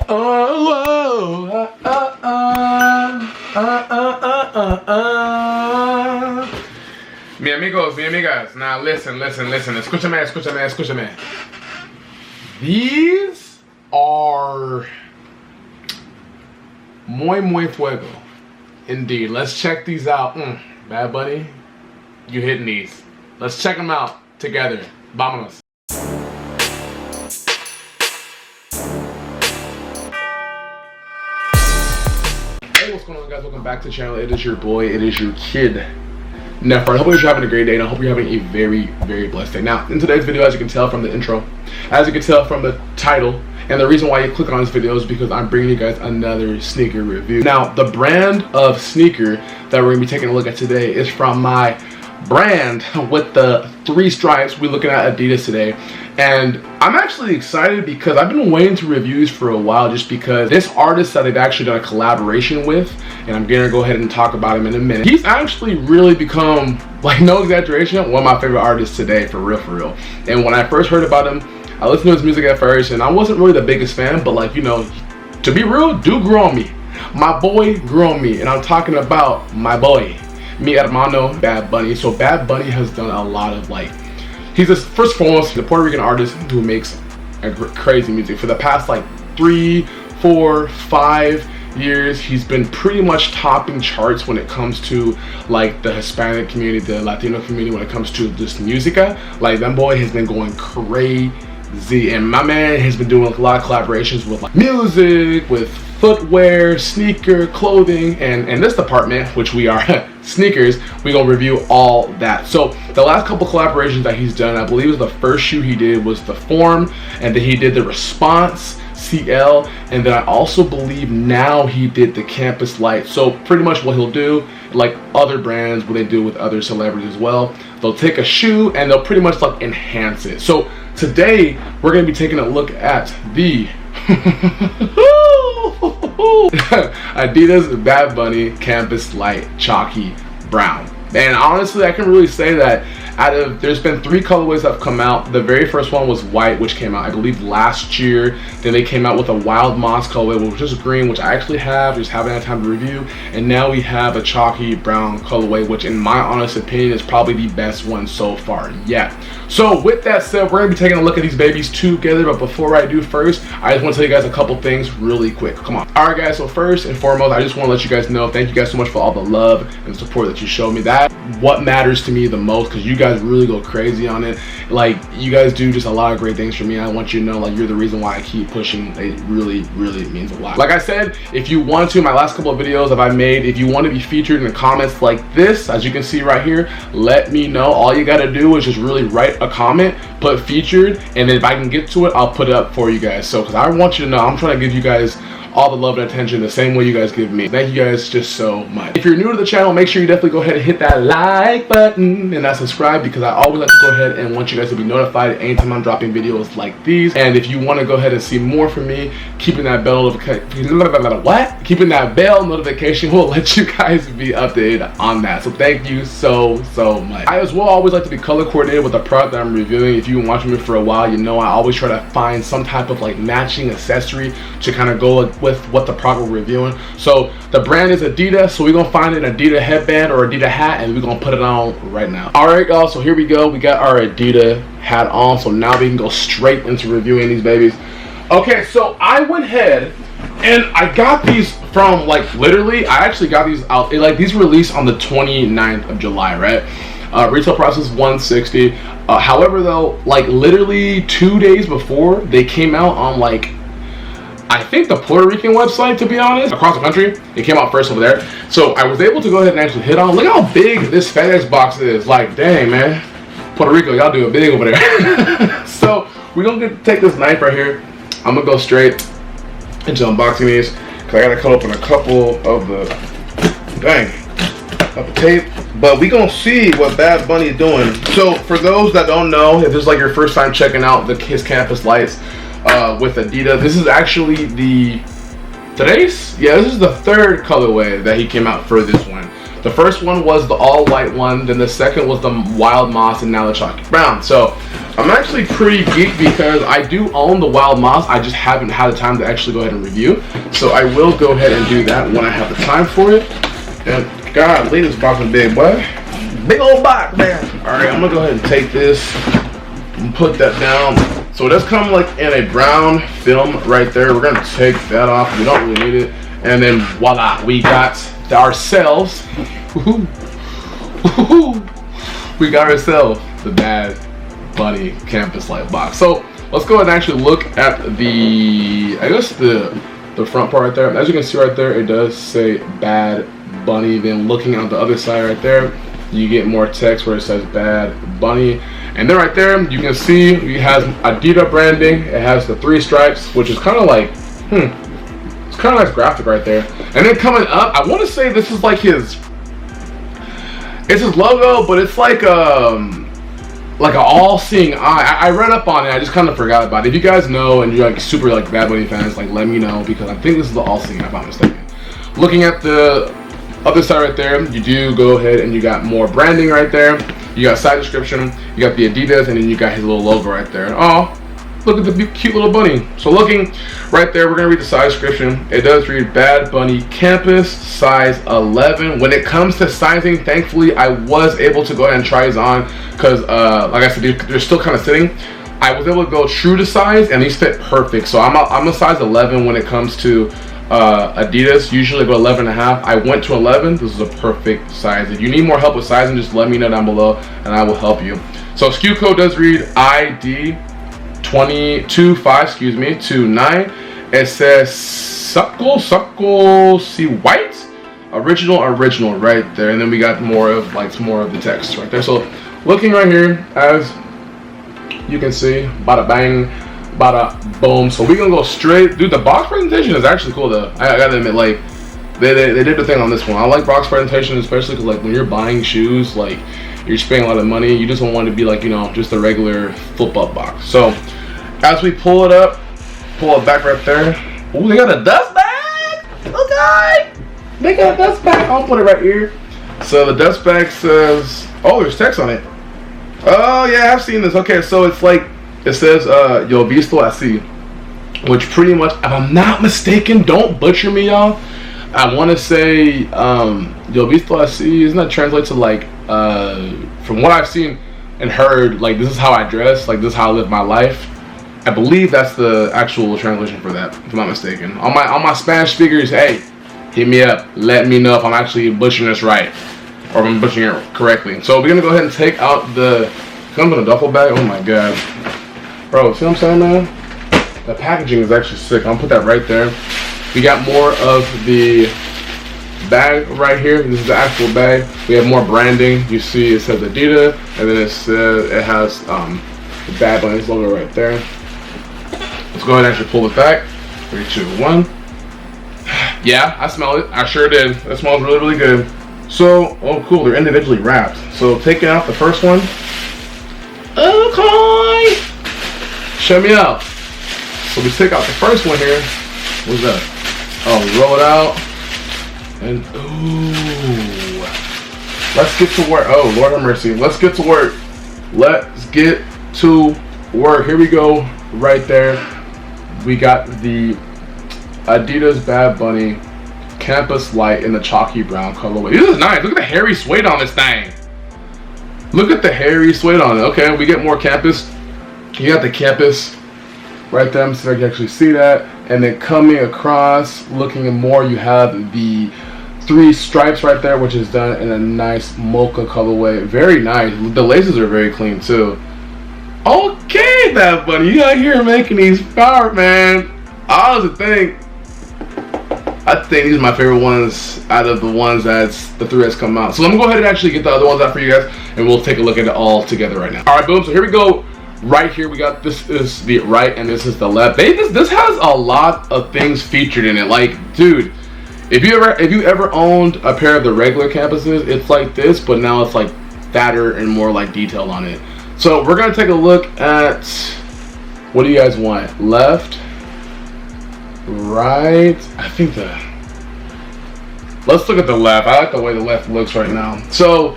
Mi amigos, mi amigas, now listen, escúchame. These are muy fuego. Indeed, let's check these out. Bad Bunny, you hitting these. Let's check them out together. Vámonos. Hey, what's going on, guys? Welcome back to the channel. It is your boy, it is your kid, Nefar. I hope you're having a great day, and I hope you're having a very blessed day. Now, in today's video, as you can tell from the intro, as you can tell from the title, and the reason why you click on this video is because I'm bringing you guys another sneaker review. Now, the brand of sneaker that we're gonna be taking a look at today is from my brand with the 3 stripes. We're looking at Adidas today, and I'm actually excited because I've been waiting to review these for a while, just because this artist that they've actually done a collaboration with, and I'm gonna go ahead and talk about him in a minute. He's actually really become, like, no exaggeration, one of my favorite artists today, for real. And when I first heard about him, I listened to his music at first, and I wasn't really the biggest fan, but, like, you know, to be real, dude grew on me. My boy grew on me, and I'm talking about my boy, mi hermano, Bad Bunny. So Bad Bunny has done a lot of, like, he's a, first and foremost, a Puerto Rican artist who makes crazy music. For the past, like, 3, 4, 5 years, he's been pretty much topping charts when it comes to, like, the Hispanic community, the Latino community, when it comes to just musica. Like, that boy has been going crazy, and my man has been doing a lot of collaborations with, like, music, with footwear, sneaker, clothing, and in this department, which we are sneakers, we're gonna review all that. So the last couple collaborations that he's done, I believe the first shoe he did was the Form, and then he did the Response CL, and then I also believe now he did the Campus Light. So pretty much what he'll do, like other brands, what they do with other celebrities as well, they'll take a shoe and they'll pretty much, like, enhance it. So today we're going to be taking a look at the Adidas Bad Bunny Campus Light Chalky Brown. And honestly, I can really say that there's been 3 colorways that have come out. The very first one was white, which came out, I believe, last year. Then they came out with a wild moss colorway, which is green, which I actually have, just haven't had time to review. And now we have a chalky brown colorway, which in my honest opinion is probably the best one so far yet. So with that said, we're gonna be taking a look at these babies together. But before I do, first, I just want to tell you guys a couple things really quick. Come on. All right, guys. So first and foremost, I just want to let you guys know, thank you guys so much for all the love and support that you showed me. That what matters to me the most, because you guys really go crazy on it. Like, you guys do just a lot of great things for me. I want you to know, like, you're the reason why I keep pushing. It really means a lot. Like I said, if you want to, my last couple of videos that I made, if you want to be featured in the comments like this, as you can see right here, let me know. All you got to do is just really write a comment, put featured, and then if I can get to it, I'll put it up for you guys. So, because I want you to know, I'm trying to give you guys all the love and attention the same way you guys give me. Thank you guys just so much. If you're new to the channel, make sure you definitely go ahead and hit that like button and that subscribe, because I always like to go ahead and want you guys to be notified anytime I'm dropping videos like these. And if you want to go ahead and see more from me, keeping that bell notification, keeping that bell notification will let you guys be updated on that. So thank you so much. I as well always like to be color coordinated with the product that I'm reviewing. If you've been watching me for a while, you know I always try to find some type of, like, matching accessory to kind of go with what the product we're reviewing. So the brand is Adidas, so we're gonna find an Adidas headband or Adidas hat, and we're gonna put it on right now. All right, y'all, so here we go. We got our Adidas hat on, so now we can go straight into reviewing these babies. Okay, so I went ahead and I got these from, like, literally, I actually got these out, like, these released on the 29th of July, right? Retail price is $160. However, though, like, literally 2 days before, they came out on, like, I think the Puerto Rican website, to be honest, across the country. It came out first over there. So I was able to go ahead and actually hit on. Look how big this FedEx box is. Like, dang, man. Puerto Rico, y'all do it big over there. So we're going to take this knife right here. I'm going to go straight into unboxing these, because I got to cut open a couple of the, of the tape. But we going to see what Bad Bunny is doing. So for those that don't know, if this is like your first time checking out his Campus Lights, with Adidas, this is actually this is the 3rd colorway that he came out for this one. The first one was the all white one, then the second was the wild moss, and now the chalky brown. So I'm actually pretty geeked because I do own the wild moss. I just haven't had the time to actually go ahead and review. So I will go ahead and do that when I have the time for it. And God, this box is big, boy. Big old box, man. All right, I'm gonna go ahead and take this and put that down. So it does come like in a brown film right there. We're gonna take that off. We don't really need it. And then voila, we got ourselves. We got ourselves the Bad Bunny Campus Light box. So let's go ahead and actually look at the, I guess the front part right there. As you can see right there, it does say Bad Bunny. Then looking on the other side right there, you get more text where it says Bad Bunny. And then right there, you can see it has Adidas branding. It has the 3 stripes, which is kind of like, it's kind of nice graphic right there. And then coming up, I want to say this is like his, it's his logo, but it's like an all-seeing eye. I read up on it. I just kind of forgot about it. If you guys know and you're like super like Bad Bunny fans, like let me know, because I think this is the all-seeing eye, if I'm not mistaken. Looking at the other side right there, you do go ahead and you got more branding right there. You got side description, you got the Adidas, and then you got his little logo right there. Oh, look at the cute little bunny. So looking right there, we're gonna read the side description. It does read Bad Bunny Campus, size 11. When it comes to sizing, thankfully I was able to go ahead and try these on because like I said, they're still kind of sitting. I was able to go true to size and these fit perfect. So I'm a size 11 when it comes to Adidas. Usually I go 11 and a half. I went to 11. This is a perfect size. If you need more help with sizing, just let me know down below and I will help you. So SKU code does read ID 29. It says Suckle see white original right there, and then we got more of the text right there. So looking right here, as you can see, bada bang, bada boom. So we're gonna go straight. Dude, the box presentation is actually cool though. I gotta admit, like they did the thing on this one. I like box presentation, especially because like when you're buying shoes, like you're spending a lot of money, you just don't want it to be like, you know, just a regular flip up box. So as we pull it back right there. Oh, they got a dust bag. Okay, they got a dust bag. I'll put it right here. So the dust bag says, oh, there's text on it. Oh yeah, I've seen this. Okay, so it's like, it says Yo visto así, which pretty much, if I'm not mistaken, don't butcher me y'all, I want to say Yo visto así, isn't that translate to like from what I've seen and heard, like this is how I dress, like this is how I live my life. I believe that's the actual translation for that, if I'm not mistaken. On my Spanish speakers, hey, hit me up, let me know if I'm actually butchering this right or if I'm butchering it correctly. So we're gonna go ahead and take out the, comes in a duffel bag. Oh my god, bro, see what I'm saying, man? The packaging is actually sick. I'm gonna put that right there. We got more of the bag right here. This is the actual bag. We have more branding. You see it says Adidas, and then it says, it has the Bad Bunny's logo right there. Let's go ahead and actually pull it back. 3, 2, 1. Yeah, I smell it. I sure did. That smells really, really good. So, oh cool, they're individually wrapped. So taking out the first one. Okay. Show me out. So we take out the first one here. What's that? Oh, we roll it out. And ooh. Let's get to work. Oh, Lord have mercy. Let's get to work. Let's get to work. Here we go. Right there. We got the Adidas Bad Bunny Campus Light in the chalky brown colorway. This is nice. Look at the hairy suede on this thing. Look at the hairy suede on it. Okay, we get more campus. You got the campus right there. So I can actually see that. And then coming across, looking more, you have the 3 stripes right there, which is done in a nice mocha colorway. Very nice. The laces are very clean too. Okay, Bad Bunny, you out here making these fire, man. I honestly think these are my favorite ones out of the ones that's the 3 that's come out. So let me go ahead and actually get the other ones out for you guys, and we'll take a look at it all together right now. All right, boom. So here we go. Right here, we got, this is the right and this is the left. This has a lot of things featured in it. Like, dude, if you ever owned a pair of the regular campuses, it's like this, but now it's like fatter and more like detailed on it. So we're gonna take a look at, what do you guys want? Left, right? I think let's look at the left. I like the way the left looks right now. So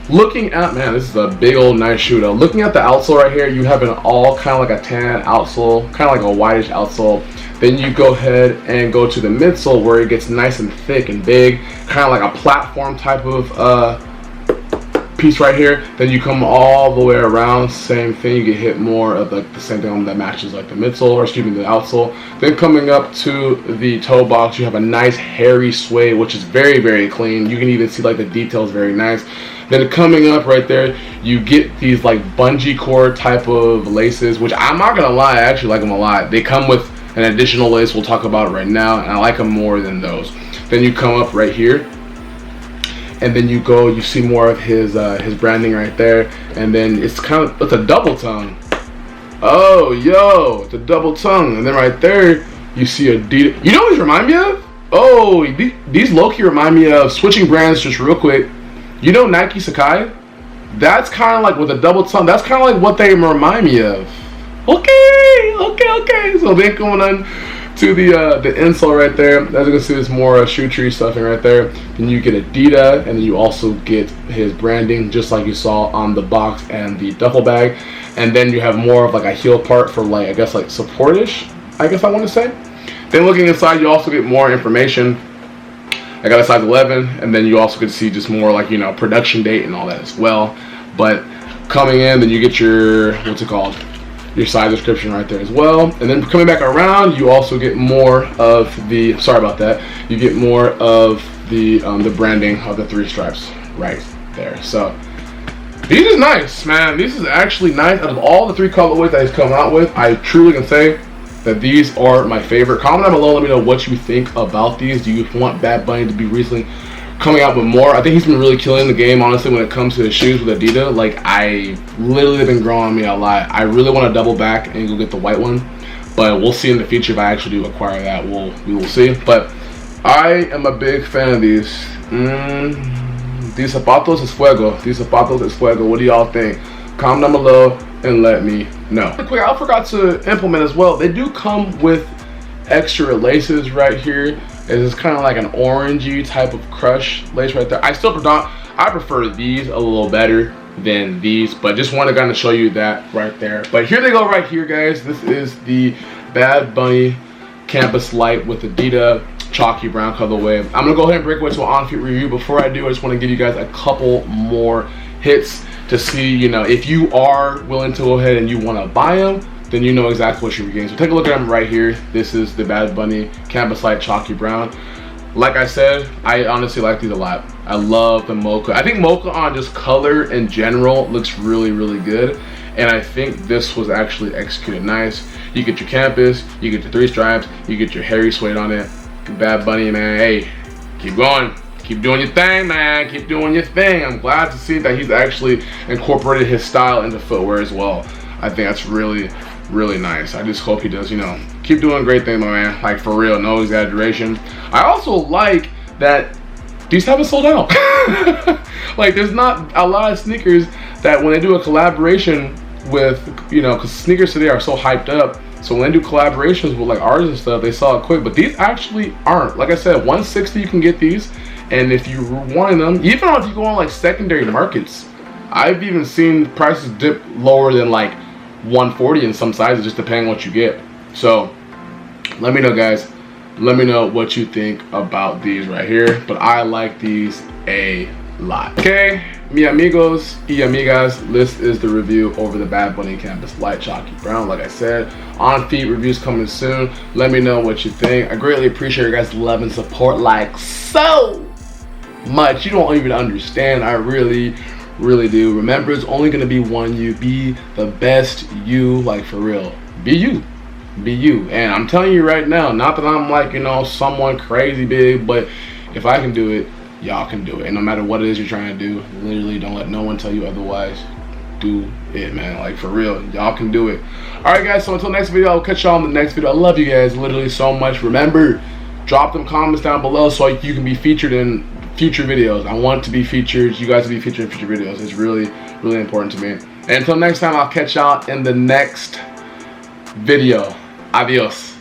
looking at, man, this is a big old nice shoe though. Looking at the outsole right here, you have an all kind of like a tan outsole, kind of like a whitish outsole. Then you go ahead and go to the midsole where it gets nice and thick and big, kind of like a platform type of piece right here. Then you come all the way around, same thing, you get hit more of like the same thing that matches like the midsole, or excuse me, the outsole. Then coming up to the toe box, you have a nice hairy suede, which is very, very clean. You can even see like the details very nice. Then coming up right there, you get these like bungee cord type of laces, which I'm not gonna lie, I actually like them a lot. They come with an additional lace we'll talk about right now, and I like them more than those. Then you come up right here, and then you see more of his branding right there, and then it's a double tongue. Oh, yo, it's a double tongue. And then right there, you see Adidas. You know what these remind me of? Oh, these low-key remind me of, switching brands just real quick. You know Nike Sakai? That's kind of like with a double tongue. That's kind of like what they remind me of. Okay. So then going on to the insole right there, as you can see, there's more shoe tree stuffing right there. Then you get Adidas, and then you also get his branding, just like you saw on the box and the duffel bag. And then you have more of like a heel part for like, I guess like support-ish, I guess I want to say. Then looking inside, you also get more information. I got a size 11, and then you also get to see just more like, you know, production date and all that as well. But coming in, then you get your, what's it called, your size description right there as well. And then coming back around, you also get more of the, sorry about that, you get more of the branding of the 3 stripes right there. So these is nice, man. This is actually nice. Out of all the 3 colorways that he's come out with, I truly can say that these are my favorite. Comment down below, let me know what you think about these. Do you want Bad Bunny to be recently coming out with more? I think he's been really killing the game, honestly, when it comes to his shoes with Adidas. Like, I literally have been growing on me a lot. I really want to double back and go get the white one, but we'll see in the future if I actually do acquire that. We will see. But I am a big fan of these. These zapatos is fuego. These zapatos is fuego. What do y'all think? Comment down below and let me know. I forgot to implement as well. They do come with extra laces right here. It's kind of like an orangey type of crush lace right there. I prefer these a little better than these, but just want to kind of show you that right there. But here they go right here, guys. This is the Bad Bunny Campus Light with Adidas Chalky Brown colorway. I'm gonna go ahead and break away to an on-feet review. Before I do, I just want to give you guys a couple more hits to see, you know, if you are willing to go ahead and you want to buy them, then you know exactly what you're getting. So take a look at them right here. This is the Bad Bunny Campus Light Chalky Brown. Like I said, I honestly like these a lot. I love the mocha. I think mocha on just color in general looks really, really good. And I think this was actually executed nice. You get your campus, you get your 3 stripes, you get your hairy suede on it. Bad Bunny, man, hey, keep going. Keep doing your thing, man. Keep doing your thing. I'm glad to see that he's actually incorporated his style into footwear as well. I think that's really, really nice. I just hope he does, you know, keep doing great things, my man. Like, for real, no exaggeration. I also like that these haven't sold out. Like, there's not a lot of sneakers that when they do a collaboration with, you know, because sneakers today are so hyped up. So when they do collaborations with like artists and stuff, they sell it quick. But these actually aren't. Like I said, $160 you can get these. And if you want them, even if you go on like secondary markets, I've even seen prices dip lower than like $140 in some sizes, just depending on what you get. So let me know, guys. Let me know what you think about these right here. But I like these a lot. Okay, mi amigos y amigas, this is the review over the Bad Bunny Campus Light Chalky Brown. Like I said, on feet reviews coming soon. Let me know what you think. I greatly appreciate your guys' love and support like so much. You don't even understand. I really, really do. Remember, it's only gonna be one you. Be the best you, like for real. Be you. Be you. And I'm telling you right now, not that I'm like, you know, someone crazy big, but if I can do it, y'all can do it. And no matter what it is you're trying to do, literally don't let no one tell you otherwise. Do it, man. Like, for real, y'all can do it. Alright guys, so until next video, I'll catch y'all in the next video. I love you guys literally so much. Remember, drop them comments down below so you can be featured in future videos. I want to be featured, you guys to be featured in future videos. It's really, really important to me. And until next time, I'll catch y'all in the next video. Adios.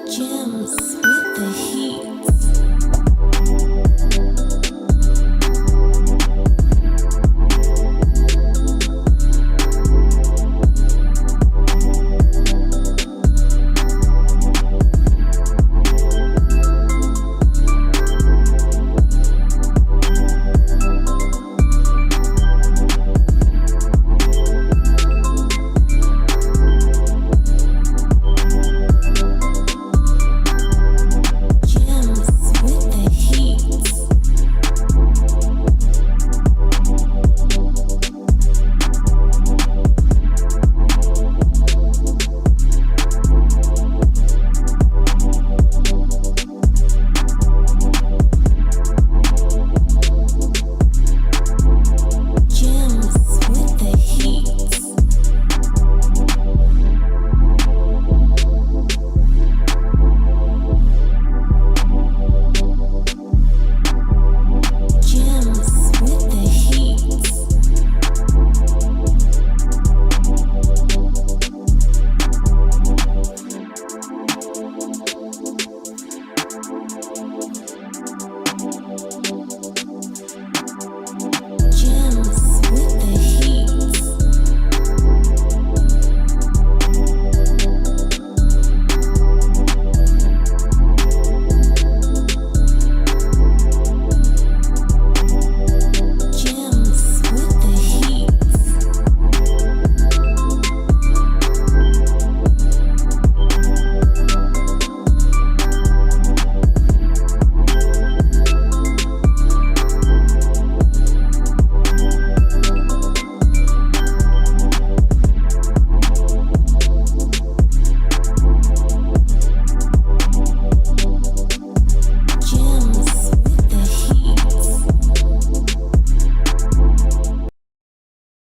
Gems with the heat.